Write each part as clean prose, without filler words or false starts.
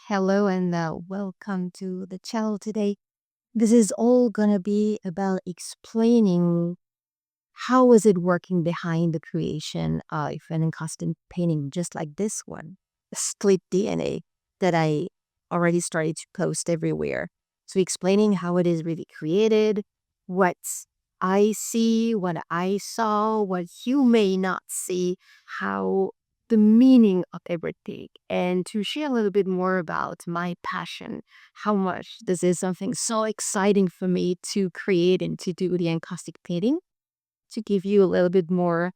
Hello and welcome to the channel today. This is all gonna be about explaining how is it working behind the creation of an encaustic painting, just like this one, Split DNA, that I already started to post everywhere. So explaining how it is really created, what I see, what I saw, what you may not see, how the meaning of everything, and to share a little bit more about my passion, how much this is something so exciting for me to create and to do the encaustic painting, to give you a little bit more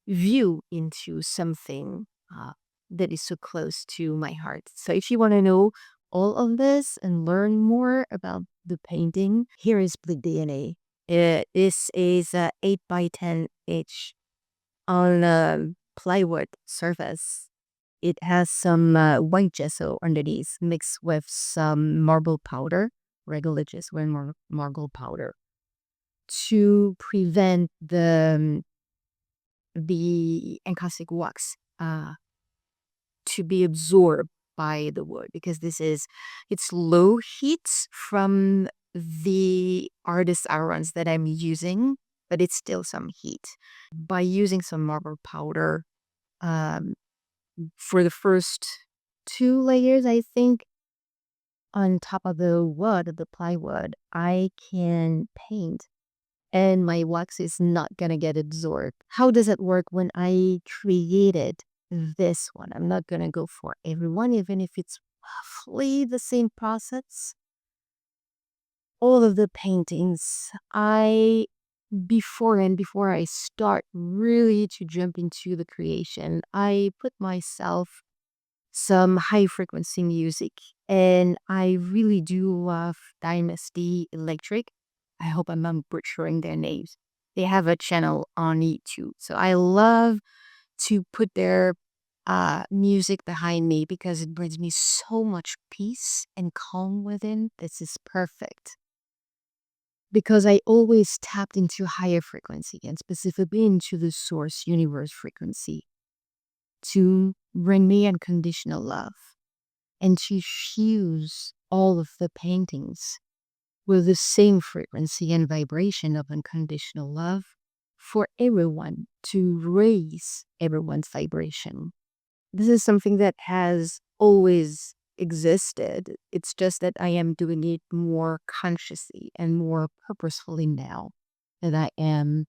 view into something that is so close to my heart. So if you want to know all of this and learn more about the painting, here is the DNA. This is 8 by 10 inch on plywood surface. It has some white gesso underneath mixed with some marble powder, regular gesso and marble powder, to prevent the encaustic wax to be absorbed by the wood, because it's low heat from the artist irons that I'm using, but it's still some heat. By using some marble powder um, for the first two layers, I think, on top of the wood, the plywood, I can paint and my wax is not gonna get absorbed. How does it work when I created this one? I'm not gonna go for everyone, even if it's roughly the same process. All of the paintings, before I start really to jump into the creation, I put myself some high frequency music. And I really do love Dynasty Electric. I hope I'm not butchering their names. They have a channel on YouTube. So I love to put their music behind me because it brings me so much peace and calm within. This is perfect. Because I always tapped into higher frequency and specifically into the source universe frequency to bring me unconditional love and to fuse all of the paintings with the same frequency and vibration of unconditional love for everyone, to raise everyone's vibration. This is something that has always existed. It's just that I am doing it more consciously and more purposefully now that I am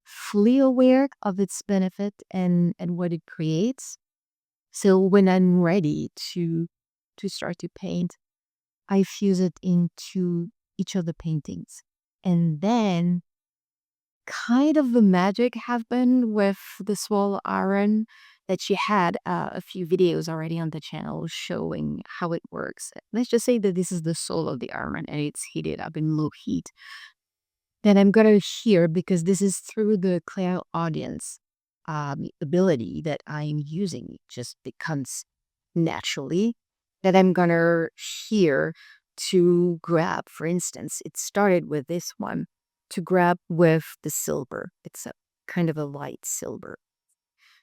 fully aware of its benefit and what it creates. So when I'm ready to start to paint, I fuse it into each of the paintings. And then kind of the magic happened with the swirl iron, that she had a few videos already on the channel showing how it works. Let's just say that this is the soul of the iron and it's heated up in low heat. Then I'm gonna hear, because this is through the clairaudience ability that I'm using, it just becomes naturally that I'm gonna hear to grab. For instance, it started with this one, to grab with the silver. It's a kind of a light silver.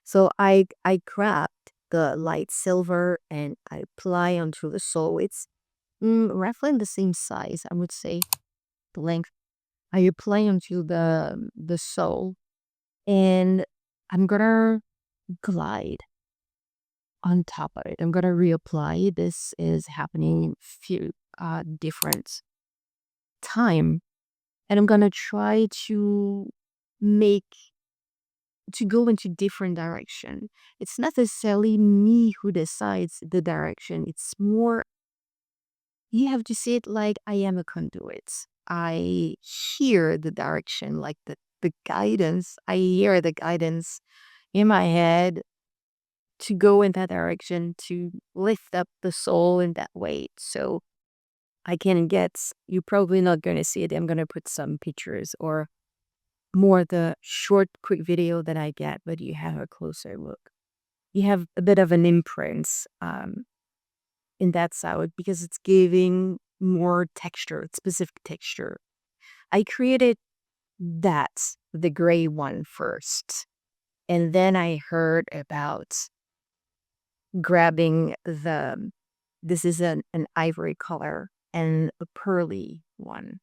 So I grabbed the light silver and I apply onto the sole. It's roughly the same size, I would say, the length. I apply onto the sole, and I'm gonna glide on top of it. I'm gonna reapply. This is happening in few different time, and I'm gonna try make to go into different direction. It's not necessarily me who decides the direction. It's more, you have to see it like I am a conduit. I hear the direction, like the guidance. I hear the guidance in my head to go in that direction, to lift up the soul in that way. So I can get, you're probably not going to see it. I'm going to put some pictures or more the short, quick video that I get, but you have a closer look. You have a bit of an imprint in that side because it's giving more texture, specific texture. I created that, the gray one first. And then I heard about grabbing this is an ivory color and a pearly one.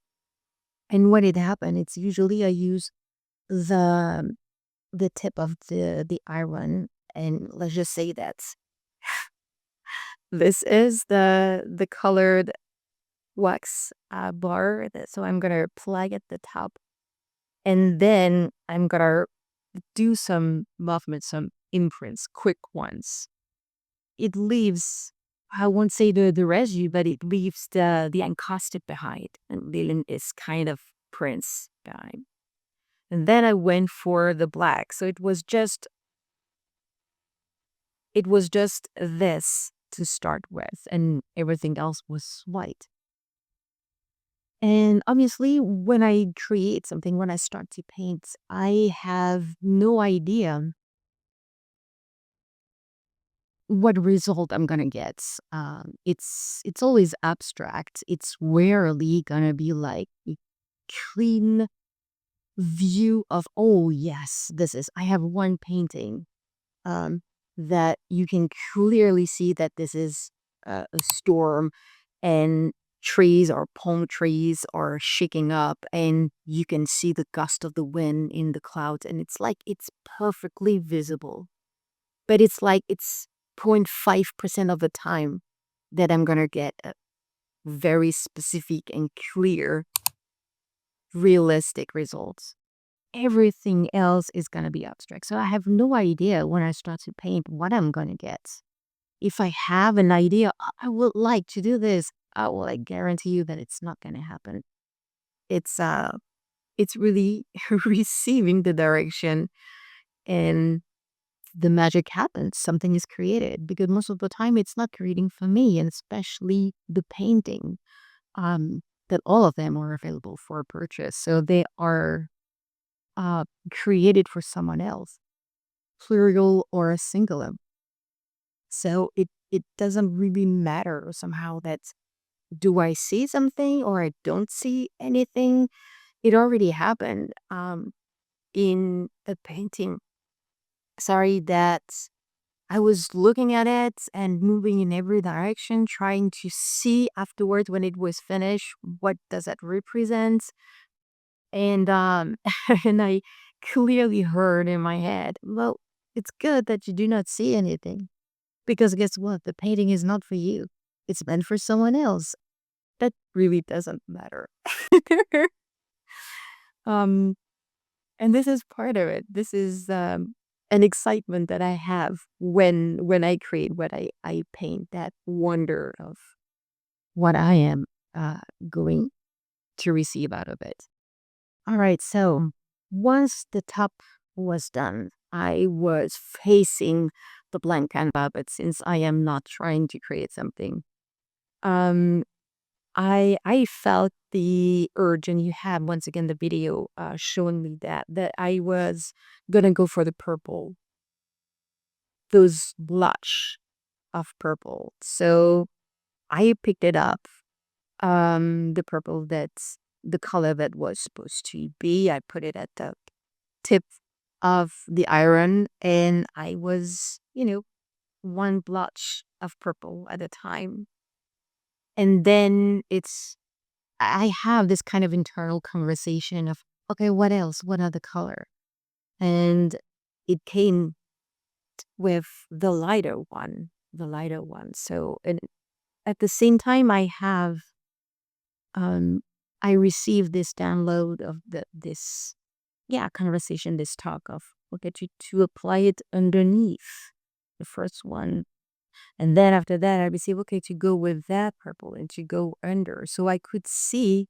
And when it happened, it's usually I use the the tip of the iron, and let's just say that this is the colored wax bar. So I'm gonna plug at the top, and then I'm gonna do some movements, some imprints, quick ones. It leaves, I won't say the residue, but it leaves the encaustic behind, and leaving is kind of prints behind. And then I went for the black. So it was just this to start with, and everything else was white. And obviously, when I create something, when I start to paint, I have no idea what result I'm gonna get. It's always abstract. It's rarely gonna be like a clean view of, oh yes, this is. I have one painting um, that you can clearly see that this is a storm, and trees or palm trees are shaking up, and you can see the gust of the wind in the clouds, and it's like it's perfectly visible, but it's like it's 0.5% of the time that I'm gonna get a very specific and clear realistic results. Everything else is gonna be abstract, so I have no idea when I start to paint what I'm gonna get. If I have an idea, I would like to do this, I will like guarantee you that it's not gonna happen. It's it's really receiving the direction, and the magic happens. Something is created, because most of the time it's not creating for me, and especially the painting. That all of them are available for purchase, so they are created for someone else, plural or singular. So it doesn't really matter somehow that do I see something or I don't see anything. It already happened in a painting. Sorry, that I was looking at it and moving in every direction, trying to see afterwards when it was finished, what does that represent? And and I clearly heard in my head, well, it's good that you do not see anything, because guess what? The painting is not for you. It's meant for someone else. That really doesn't matter. um and this is part of it. This is an excitement that I have when I create, what I paint, that wonder of what I am uh going to receive out of it. All right, so once the top was done, I was facing the blank canvas, but since I am not trying to create something, um, I felt the urge, and you had once again the video showing me that I was gonna go for the purple, those blush of purple. So I picked it up, the purple that's the color that was supposed to be. I put it at the tip of the iron, and I was, one blotch of purple at a time. And then I have this kind of internal conversation of, okay, what else? What other color? And it came with the lighter one. So, and at the same time, um, I received this download of this, yeah, conversation, this talk of, look at you to apply it underneath the first one. And then after that, I received, okay, to go with that purple and to go under. So I could see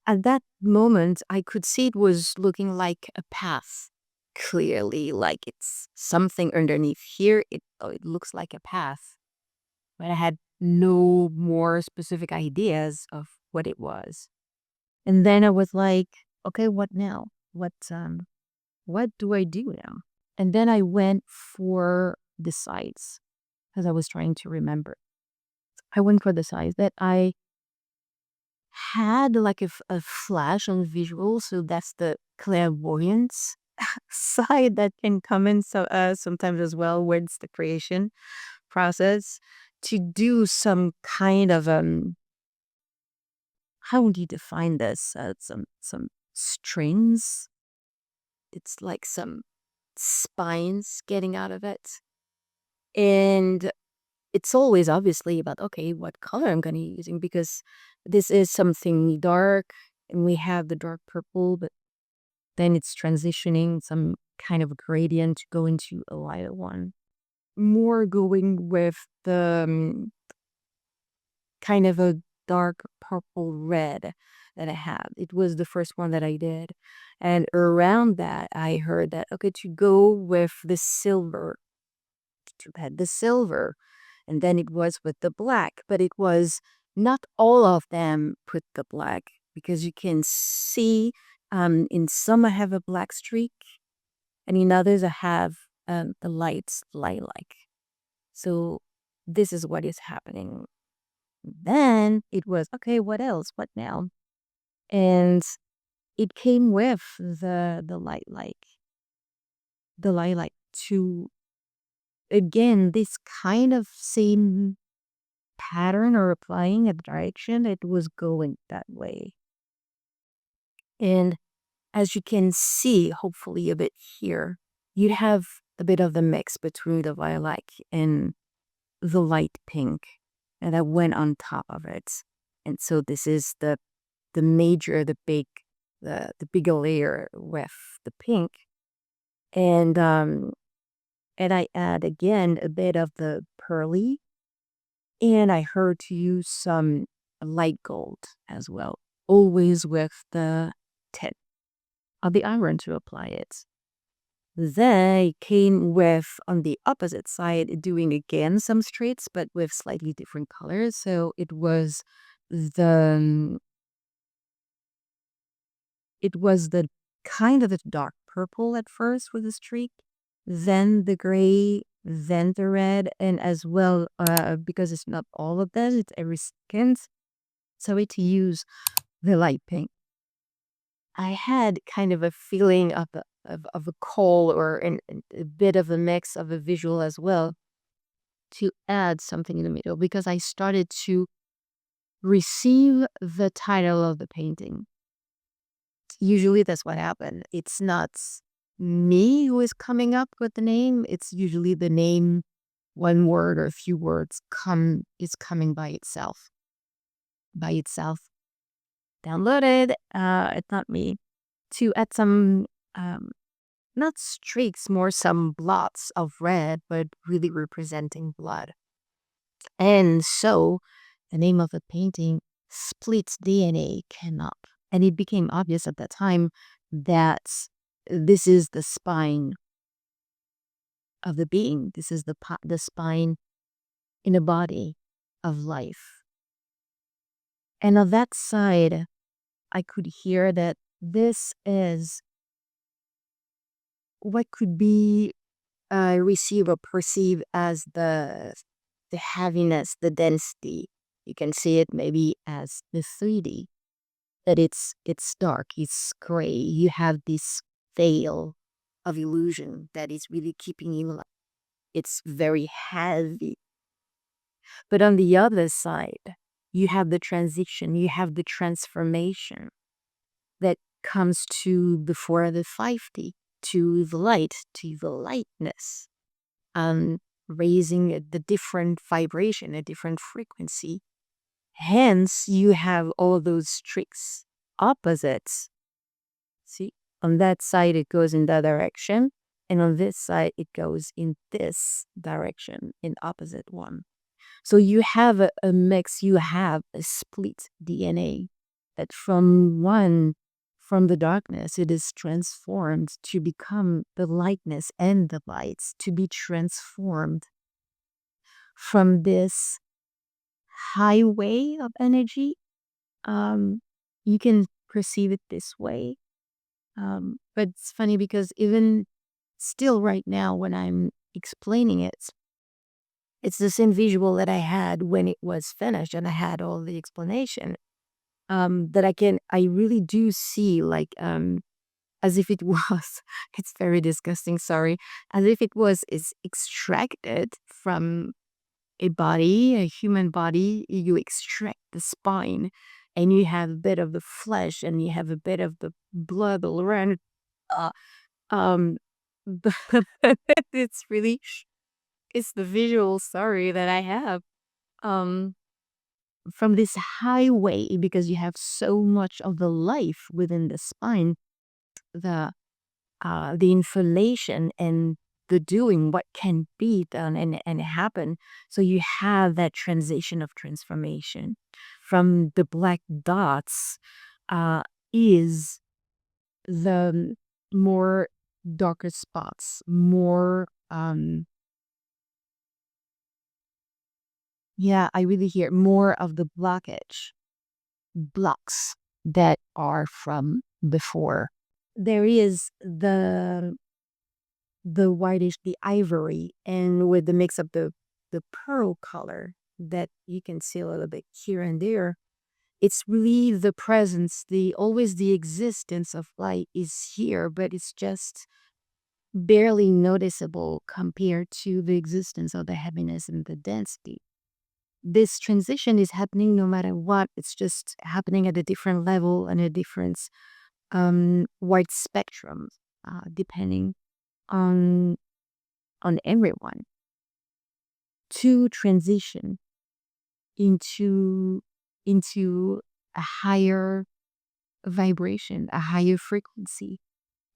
at that moment, I could see it was looking like a path clearly, like it's something underneath here. It looks like a path, but I had no more specific ideas of what it was. And then I was like, okay, what now? What do I do now? And then I went for the sides, because I was trying to remember. I went for the sides that I had like a flash on visual. So that's the clairaudience side that can come in, so sometimes as well, with the creation. process to do some kind of how would you define this? Some strings. It's like some spines getting out of it. And it's always obviously about, okay, what color I'm going to be using, because this is something dark and we have the dark purple, but then it's transitioning some kind of gradient to go into a lighter one. More going with the kind of a dark purple red that I have. It was the first one that I did. And around that, I heard that, okay, to go with the silver, to add the silver. And then it was with the black, but it was not all of them put the black, because you can see in some I have a black streak, and in others I have the lights lilac. So this is what is happening. Then it was, okay, what else? What now? And it came with the lilac to, again, this kind of same pattern or applying a direction. It was going that way. And as you can see, hopefully a bit here, you have a bit of the mix between the lilac and the light pink, and I went on top of it. And so this is the major, the bigger layer with the pink. And I add again a bit of the pearly, and I heard to use some light gold as well, always with the tip of the iron to apply it. They came with, on the opposite side, doing again some straights, but with slightly different colors. So the it was the kind of the dark purple at first with a streak, then the gray, then the red, and as well, because it's not all of them, it's every second. So to use the light pink. I had kind of a feeling of a call, or a bit of a mix of a visual as well, to add something in the middle, because I started to receive the title of the painting. Usually that's what happened. It's not me who is coming up with the name. It's usually the name, one word or a few words is coming by itself. Downloaded. It's not me. To add some not streaks, more some blots of red, but really representing blood. And so the name of the painting, Splits D.N.A. Cannot. And it became obvious at that time that this is the spine of the being. This is the spine in a body of life. And on that side, I could hear that this is what could be received or perceived as the heaviness, the density. You can see it maybe as the 3D, that it's dark, it's gray. You have this veil of illusion that is really keeping you alive. It's very heavy. But on the other side, you have the transition, you have the transformation that comes to before the 5D, to the light, to the lightness, raising the different vibration, a different frequency. Hence, you have all those streaks, opposites. See, on that side, it goes in that direction. And on this side, it goes in this direction, in opposite one. So you have a mix, you have a split D.N.A. that from the darkness, it is transformed to become the lightness and the lights, to be transformed from this highway of energy. You can perceive it this way. But it's funny because even still right now when I'm explaining it, it's the same visual that I had when it was finished and I had all the explanation. That I really do see, like, as if it was, it's very disgusting, sorry, as if it was is extracted from a body, a human body, you extract the spine and you have a bit of the flesh and you have a bit of the blood all around. Uh, um, but it's really, it's the visual story that I have. Um, from this highway, because you have so much of the life within the spine, the the information and the doing what can be done and happen. So you have that transition of transformation from the black dots uh, is the more darker spots, more yeah, I really hear more of the blockage blocks that are from before. There is the whitish, the ivory, and with the mix of the pearl color that you can see a little bit here and there. It's really the presence, the always the existence of light is here, but it's just barely noticeable compared to the existence of the heaviness and the density. This transition is happening no matter what. It's just happening at a different level and a different wide spectrum, depending on everyone to transition into a higher vibration, a higher frequency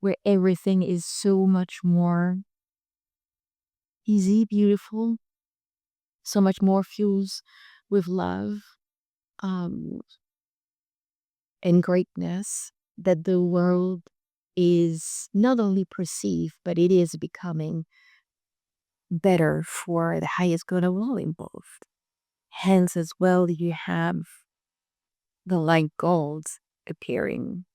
where everything is so much more easy, beautiful, so much more fused with love um, and greatness that the world is not only perceived, but it is becoming better for the highest good of all involved. Hence, as well, you have the light gold appearing,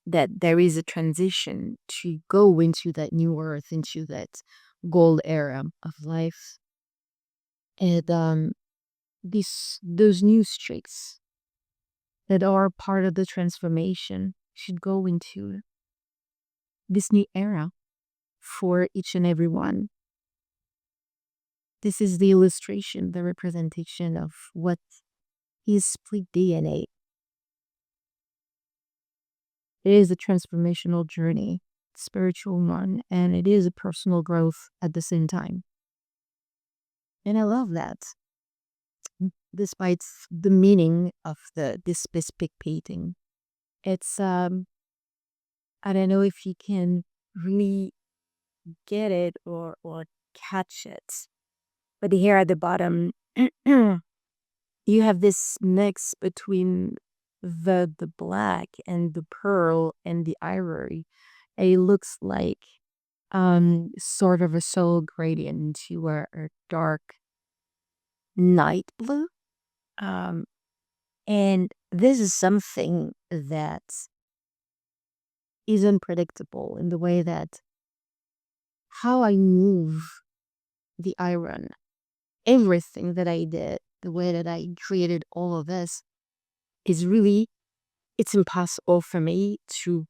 that there is a transition to go into that new earth, into that gold era of life. And those new streaks that are part of the transformation should go into this new era for each and every one. This is the illustration, the representation of what is split DNA. It is a transformational journey, spiritual one, and it is a personal growth at the same time. And I love that, despite the meaning of this specific painting. It's I don't know if you can really get it or catch it. But here at the bottom, you have this mix between the black and the pearl and the ivory. It looks like sort of a soul gradient to a dark night blue. Um and this is something that is unpredictable in the way that how I move the iron, everything that I did, the way that I created all of this is really, it's impossible for me to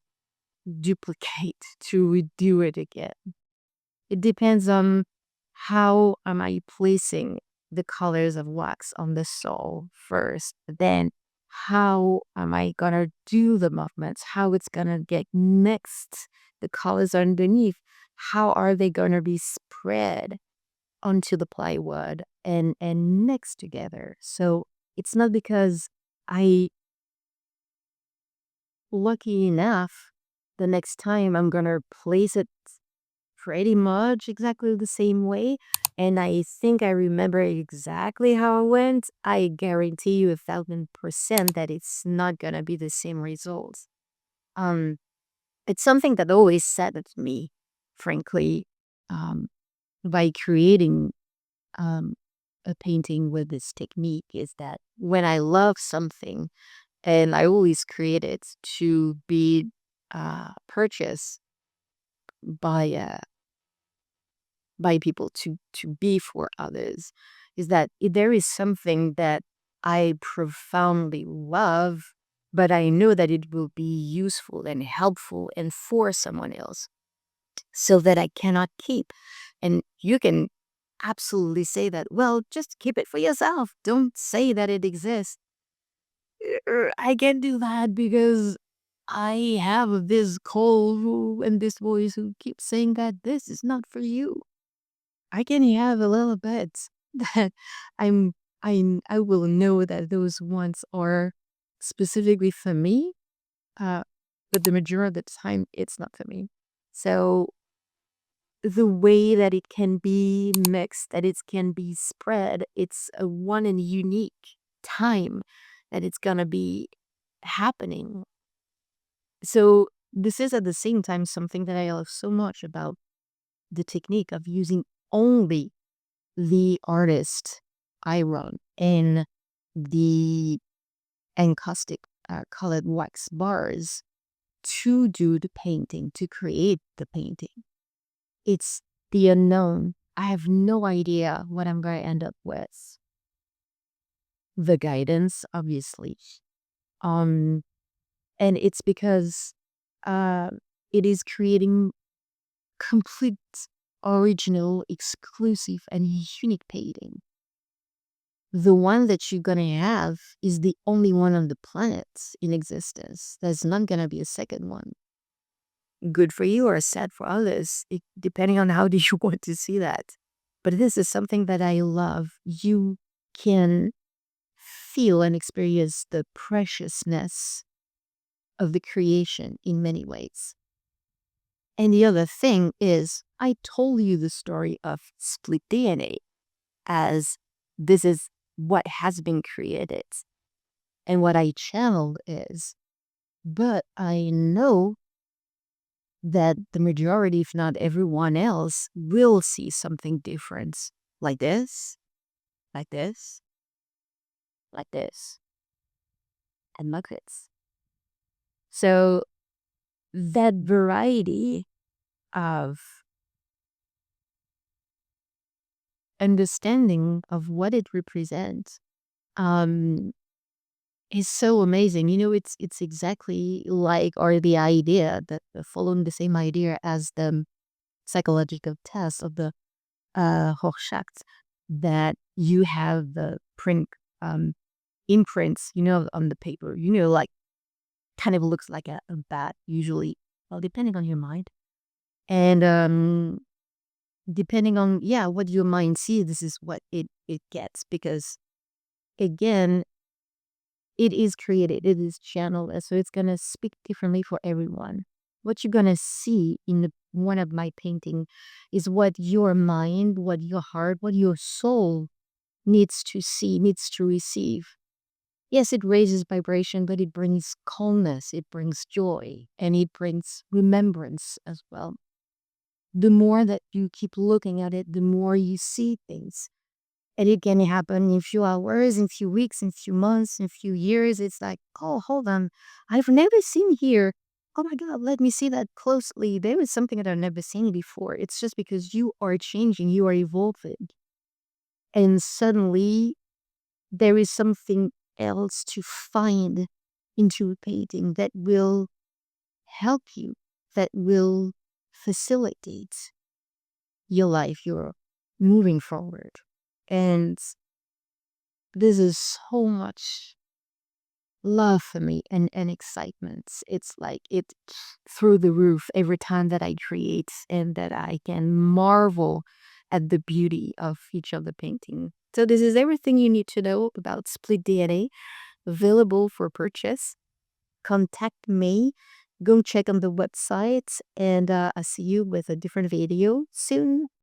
duplicate, to redo it again. It depends on how am I placing the colors of wax on the sole first, then how am I gonna do the movements, how it's gonna get mixed, the colors underneath, how are they gonna be spread onto the plywood and mixed together. So it's not because I lucky enough the next time I'm gonna place it pretty much exactly the same way. And I think I remember exactly how it went. I guarantee you 1,000% that it's not gonna be the same results. Um, it's something that always saddened me, frankly, um, by creating um, a painting with this technique is that when I love something, and I always create it to be purchased by people to be for others, is that there is something that I profoundly love, but I know that it will be useful and helpful and for someone else, so that I cannot keep. And you can absolutely say that. Well, just keep it for yourself. Don't say that it exists. I can't do that because I have this call and this voice who keeps saying that this is not for you. I can have a little bit that I'm I will know that those ones are specifically for me, uh, but the majority of the time it's not for me. So the way that it can be mixed, that it can be spread, it's a one and unique time that it's gonna be happening. So this is at the same time something that I love so much about the technique of using only the artist iron in the encaustic colored wax bars to do the painting, to create the painting. It's the unknown. I have no idea what I'm going to end up with. The guidance, obviously. Um, and it's because uh, it is creating complete, original, exclusive, and unique painting. The one that you're gonna have is the only one on the planet in existence. There's not gonna be a second one. Good for you or sad for others, depending on how do you want to see that. But this is something that I love. You can feel and experience the preciousness of the creation in many ways. And the other thing is, I told you the story of split DNA as this is what has been created and what I channeled is. But I know that the majority, if not everyone else, will see something different. Like this, like this, like this, and like this. So that variety of understanding of what it represents um, is so amazing. You know, it's exactly like, or the idea that following the same idea as the psychological test of the Rorschach, that you have the print imprints, on the paper, like kind of looks like a bat usually, well, depending on your mind. And depending on, yeah, what your mind sees, this is what it gets. Because again, it is created, it is channeled, and so it's gonna speak differently for everyone. What you're gonna see in one of my painting is what your mind, what your heart, what your soul needs to see, needs to receive. Yes, it raises vibration, but it brings calmness, it brings joy, and it brings remembrance as well. The more that you keep looking at it, the more you see things. And it can happen in few hours, in few weeks, in few months, in few years. It's like, oh, hold on. I've never seen here. Oh my God, let me see that closely. There is something that I've never seen before. It's just because you are changing, you are evolving. And suddenly there is something else to find into a painting that will help you, that will facilitate your life, your moving forward. And this is so much love for me and excitement. It's like it through the roof every time that I create and that I can marvel at the beauty of each of the painting. So this is everything you need to know about Split DNA, available for purchase. Contact me. Go check on the website, and I'll see you with a different video soon.